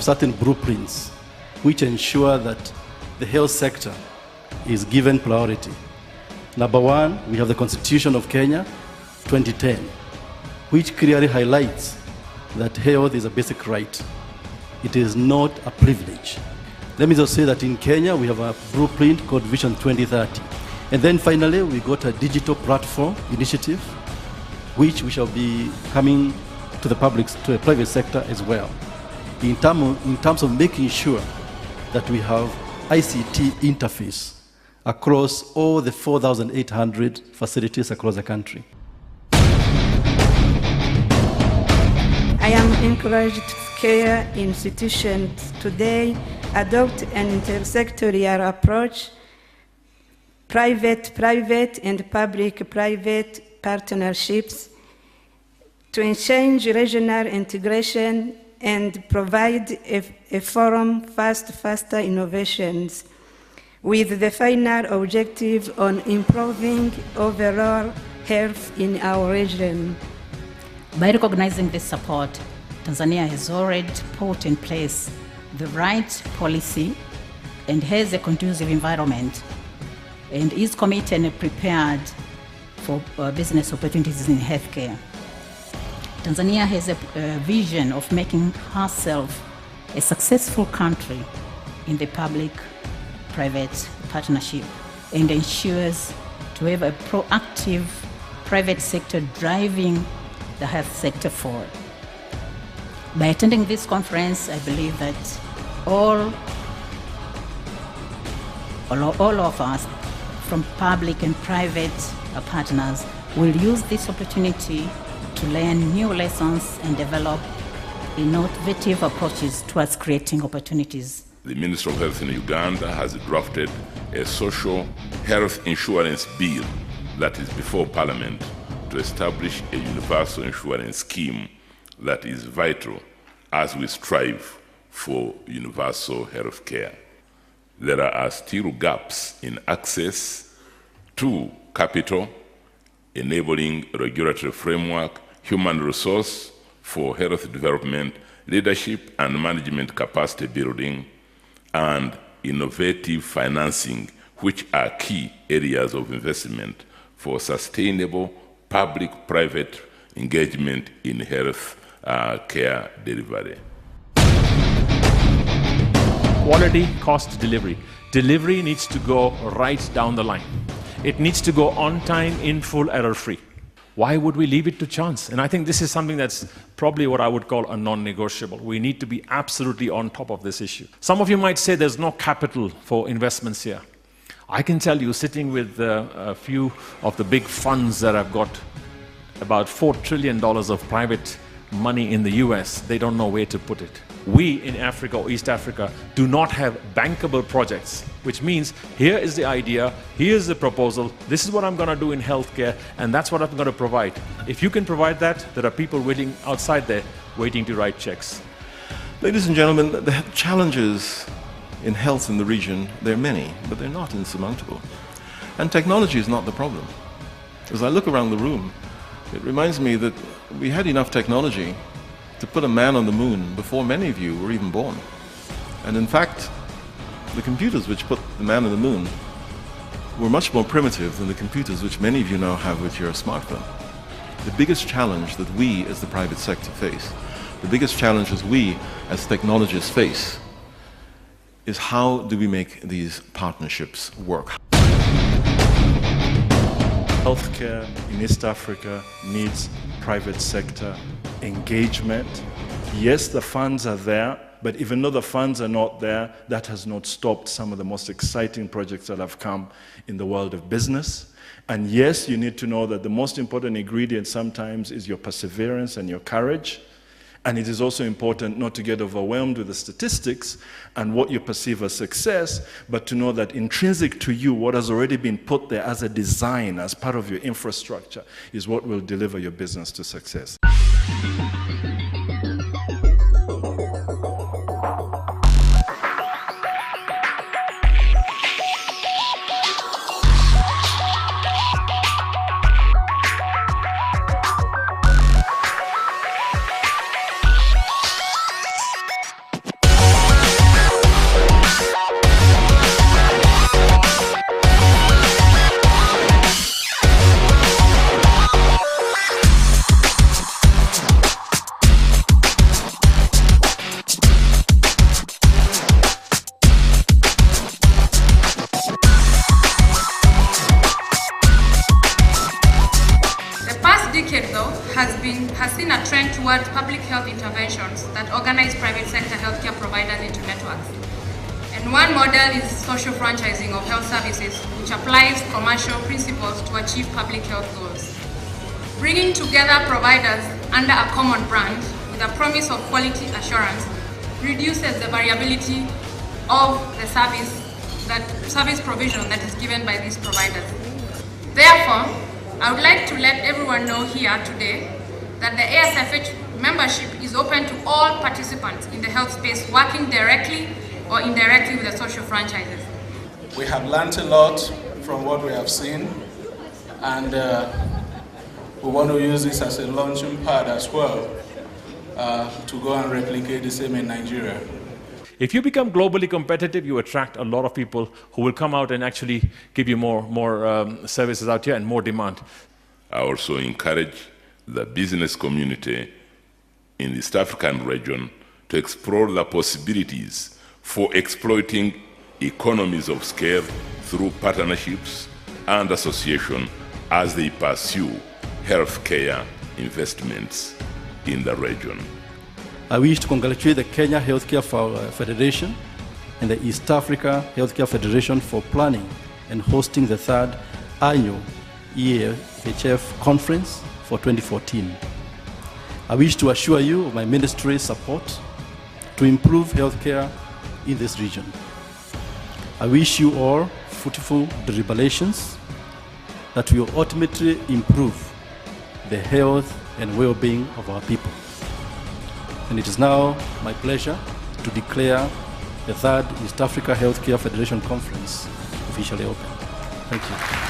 certain blueprints which ensure that the health sector is given priority. Number one, we have the Constitution of Kenya, 2010, which clearly highlights that health is a basic right. It is not a privilege. Let me just say that in Kenya, we have a blueprint called Vision 2030. And then finally, we got a digital platform initiative, which we shall be coming to the public, to the private sector as well, in terms of making sure that we have ICT interface across all the 4,800 facilities across the country. I am encouraged care institutions today adopt an intersectoral approach, private and public-private partnerships to enhance regional integration and provide a forum for faster innovations, with the final objective on improving overall health in our region. By recognizing this support, Tanzania has already put in place the right policy and has a conducive environment and is committed and prepared for business opportunities in healthcare. Tanzania has a vision of making herself a successful country in the public-private partnership and ensures to have a proactive private sector driving the health sector forward. By attending this conference, I believe that all of us, from public and private partners, will use this opportunity to learn new lessons and develop innovative approaches towards creating opportunities. The Minister of Health in Uganda has drafted a social health insurance bill that is before Parliament to establish a universal insurance scheme that is vital as we strive for universal health care. There are still gaps in access to capital, enabling regulatory framework, human resource for health development, leadership and management capacity building, and innovative financing, which are key areas of investment for sustainable public-private engagement in health care delivery. Quality, cost, delivery. Delivery needs to go right down the line. It needs to go on time, in full, error-free. Why would we leave it to chance? And I think this is something that's probably what I would call a non-negotiable. We need to be absolutely on top of this issue. Some of you might say there's no capital for investments here. I can tell you, sitting with a few of the big funds that have got about $4 trillion of private money in the US, they don't know where to put it. We in Africa or East Africa do not have bankable projects, which means here is the idea, here's the proposal, this is what I'm going to do in healthcare, and that's what I'm going to provide. If you can provide that, there are people waiting outside there waiting to write checks. Ladies and gentlemen, the challenges in health in the region, there are many, but they're not insurmountable. And technology is not the problem. As I look around the room, it reminds me that we had enough technology to put a man on the moon before many of you were even born. And in fact, the computers which put the man on the moon were much more primitive than the computers which many of you now have with your smartphone. The biggest challenge that we as the private sector face, the biggest challenges we as technologists face, is how do we make these partnerships work? Healthcare in East Africa needs private sector engagement. Yes, the funds are there, but even though the funds are not there, that has not stopped some of the most exciting projects that have come in the world of business. And yes, you need to know that the most important ingredient sometimes is your perseverance and your courage. And it is also important not to get overwhelmed with the statistics and what you perceive as success, but to know that intrinsic to you, what has already been put there as a design, as part of your infrastructure, is what will deliver your business to success. decade, though, has seen a trend toward public health interventions that organize private sector healthcare providers into networks. And one model is social franchising of health services, which applies commercial principles to achieve public health goals. Bringing together providers under a common brand with a promise of quality assurance reduces the variability of the service provision that is given by these providers. Therefore, I would like to let everyone know here today that the EAHF membership is open to all participants in the health space working directly or indirectly with the social franchises. We have learned a lot from what we have seen, and we want to use this as a launching pad as well to go and replicate the same in Nigeria. If you become globally competitive, you attract a lot of people who will come out and actually give you more services out here and more demand. I also encourage the business community in the East African region to explore the possibilities for exploiting economies of scale through partnerships and association as they pursue healthcare investments in the region. I wish to congratulate the Kenya Healthcare Federation and the East Africa Healthcare Federation for planning and hosting the 3rd annual EAHF Conference for 2014. I wish to assure you of my ministry's support to improve healthcare in this region. I wish you all fruitful deliberations that will ultimately improve the health and well-being of our people. And it is now my pleasure to declare the 3rd East Africa Healthcare Federation Conference officially open. Thank you.